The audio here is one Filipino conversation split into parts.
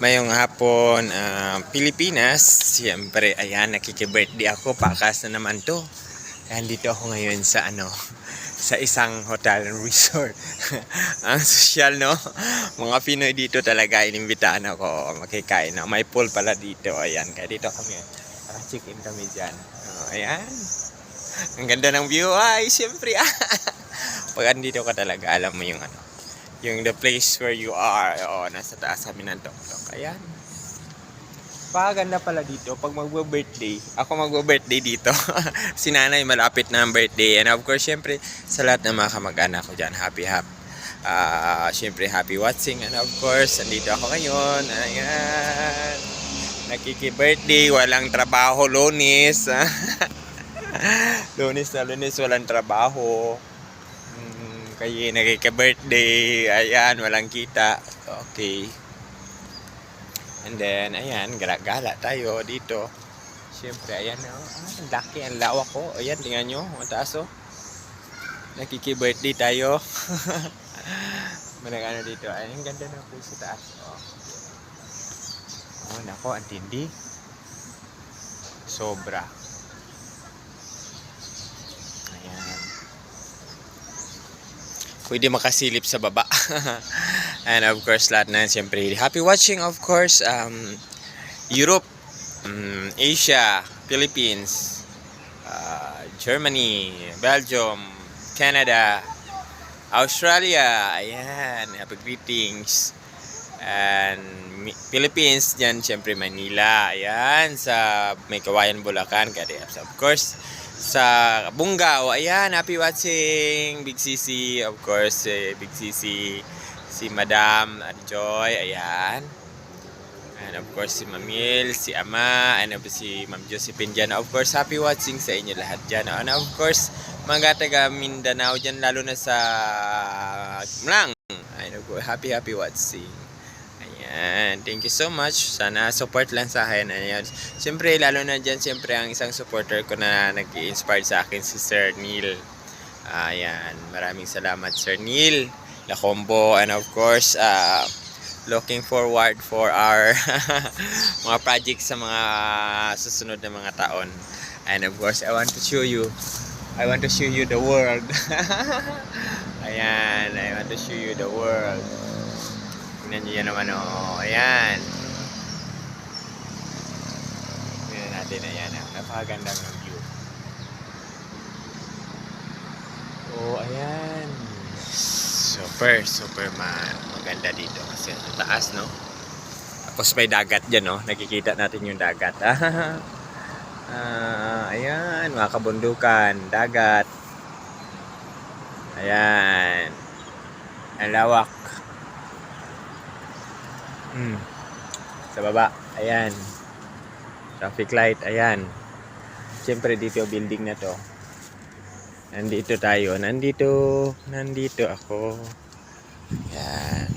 Mayong hapon, Pilipinas. Siyempre, ayan, nakiki-birthday ako. Pakas na naman to. Ayan, dito ako ngayon sa sa isang hotel and resort. Ang sosyal, no? Mga Pinoy dito talaga, inimbitahan ako makikain. May pool pala dito. Ayan, kaya dito kami. Check-in kami dyan. Ayan. Ang ganda ng view. Ay, siyempre. Pag andito ka talaga, alam mo yung yung the place where you are. Nasa taas kami ng tok-tok. Ayan. Paganda pala dito pag magbo-birthday. Ako magbo-birthday dito. Si nanay malapit na ang birthday. And of course, syempre, sa lahat ng mga kamag-anak ko dyan, happy. Syempre, happy watching. And of course, andito ako ngayon. Ayan. Nakiki-birthday. Walang trabaho, Lunes. Lunes na Lunes, walang trabaho. Kaya nakika-birthday. Ayan, walang kita. Okay. And then, ayan, gala-gala tayo dito. Siyempre, ayan, ang laki, ang lawak ko. Ayan, tingnan nyo, mataas oh. Nakiki-birthday tayo. Managano dito. Ayan, ang ganda na po sa taas. Nako, ang tindi. Sobra. Ayan. Pwede makasilip sa baba. And of course, lahat na siyempre happy watching, of course, Europe, Asia, Philippines, Germany, Belgium, Canada, Australia. Ayan, happy greetings. And Philippines, dyan siyempre Manila. Ayan, sa may Kawayan, Bulacan, Kadiaps, of course. Sa Bungaw, ayan, happy watching, Big Sisi, of course, Big Sisi, si Madam at Joy, ayan. And of course, si Mamil, si Ama, and si Ma'am Josephine dyan. Of course, happy watching sa inyo lahat dyan. And of course, mga taga Mindanao dyan, lalo na sa Mlang. And of course, happy watching. Ayan, thank you so much. Sana support lang sa akin. Ayan. Siyempre, lalo na dyan, siyempre, ang isang supporter ko na nag-i-inspire sa akin, si Sir Neil. Ayan, maraming salamat, Sir Neil Lacombo. And of course, looking forward for our mga projects sa mga susunod na mga taon. And of course, I want to show you the world. Ayan, I want to show you the world. Tingnan nyo yan naman, ayan. Tingnan natin, ayan, napakagandang view. Ayan. Super maganda dito kasi ang taas, no? Tapos may dagat dyan, no? Nakikita natin yung dagat. Ayan, mga kabundukan, dagat. Ayan. Ang lawak. Sa baba, ayan. Traffic light, ayan. Siyempre dito building na to. Nandito tayo, nandito ako. Ayan.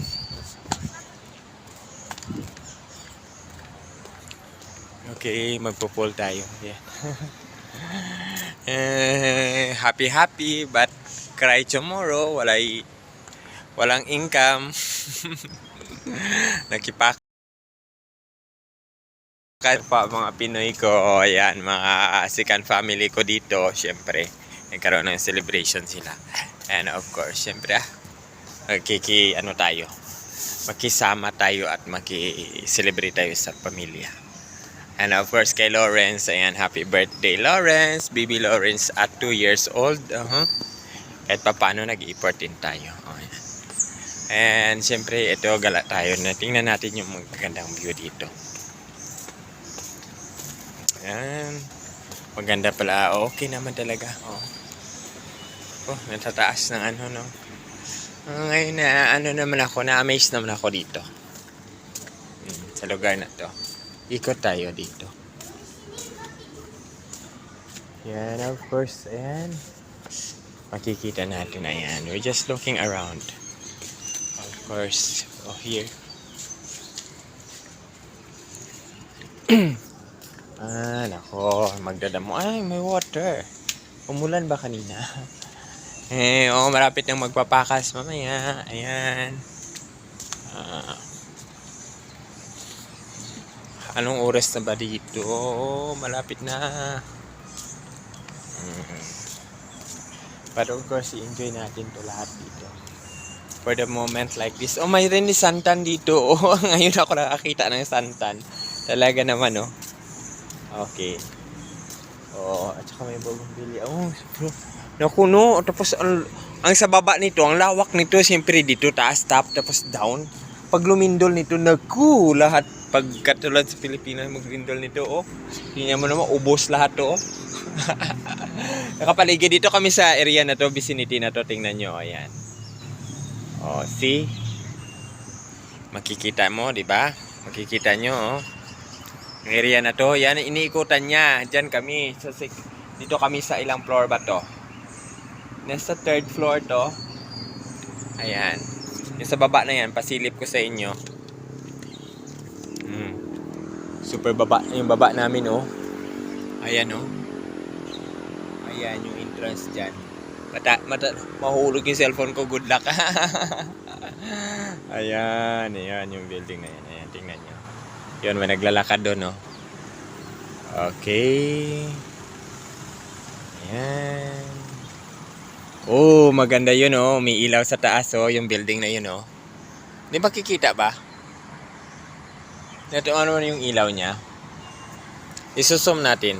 Okay, magpo-pool tayo. Ayan. Happy but cry tomorrow. Walang income. Nakipak pa mga Pinoy ko. Ayan, mga second family ko dito. Siyempre, nagkaroon ng celebration sila. And of course, siyempre, makisama tayo at maki-celebrate tayo sa pamilya. And of course, kay Lawrence, ayan, happy birthday Lawrence, baby Lawrence at 2 years old. Kahit pa paano, nag-i-import din tayo. Ayan. And siyempre, ito, gala tayo na tingnan natin yung magandang view dito. Ayan. Maganda pala. Okay naman talaga. Natataas ng no? Ngayon naman ako, na-amaze naman ako dito. Sa lugar na to. Ikot tayo dito. Yan, of course, ayan. Makikita natin, ayan. We're just looking around. Of course, here. Nako, magdadamo. Ay, may water. Umulan ba kanina? Malapit nang magpapakas mamaya. Ayan. Anong oras na ba dito? Malapit na. But of course, i-enjoy natin to lahat dito. For the moment like this. Oh, mayroon ni santan dito. Oh, ngayon ako nakakita ng santan. Talaga naman, oh. Okay. Oh, at saka may bagong bili. Oh, bro. Naku, no. Tapos, ang sa baba nito, ang lawak nito, siyempre dito, taas, top, tapos down. Pag lumindol nito, naku, lahat. Pag katulad sa Pilipinas, maglindol nito, oh. Tingnan mo naman, ubos lahat to, oh. Nakapaligid dito kami sa area na to, vicinity na to, tingnan nyo, ayan. Oh, see? Makikita mo, di ba? Makikita nyo, oh. Ang area na to, yan, iniikutan niya. Diyan kami, dito kami sa ilang floor ba to? Nasa 3rd floor to. Ayan. Yung sa baba na yan, pasilip ko sa inyo. Super baba, yung baba namin, oh. Ayan, oh. Ayan yung entrance dyan. Mahulog yung cellphone ko, good luck. Ayan yung building na yan. Ayan, tingnan nyo. Yun, may naglalakad doon, oh. Okay. Ayan. Oh, maganda yun, oh. May ilaw sa taas, oh. Yung building na yun, oh. Di ba kikita ba? Ito, ano yung ilaw niya? Isusum natin.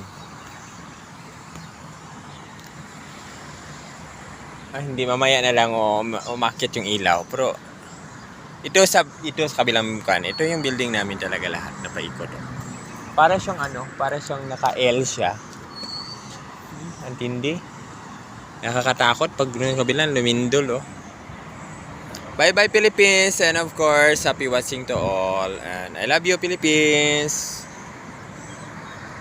Hindi, mamaya na lang umakyat yung ilaw. Pero ito sa kabilang kan. Ito yung building namin talaga lahat na paikot. Para siyang naka-L siya. Ang tindi. Nakakatakot pag kabilang lumindol, oh. Bye bye Philippines, and of course happy watching to all, and I love you Philippines.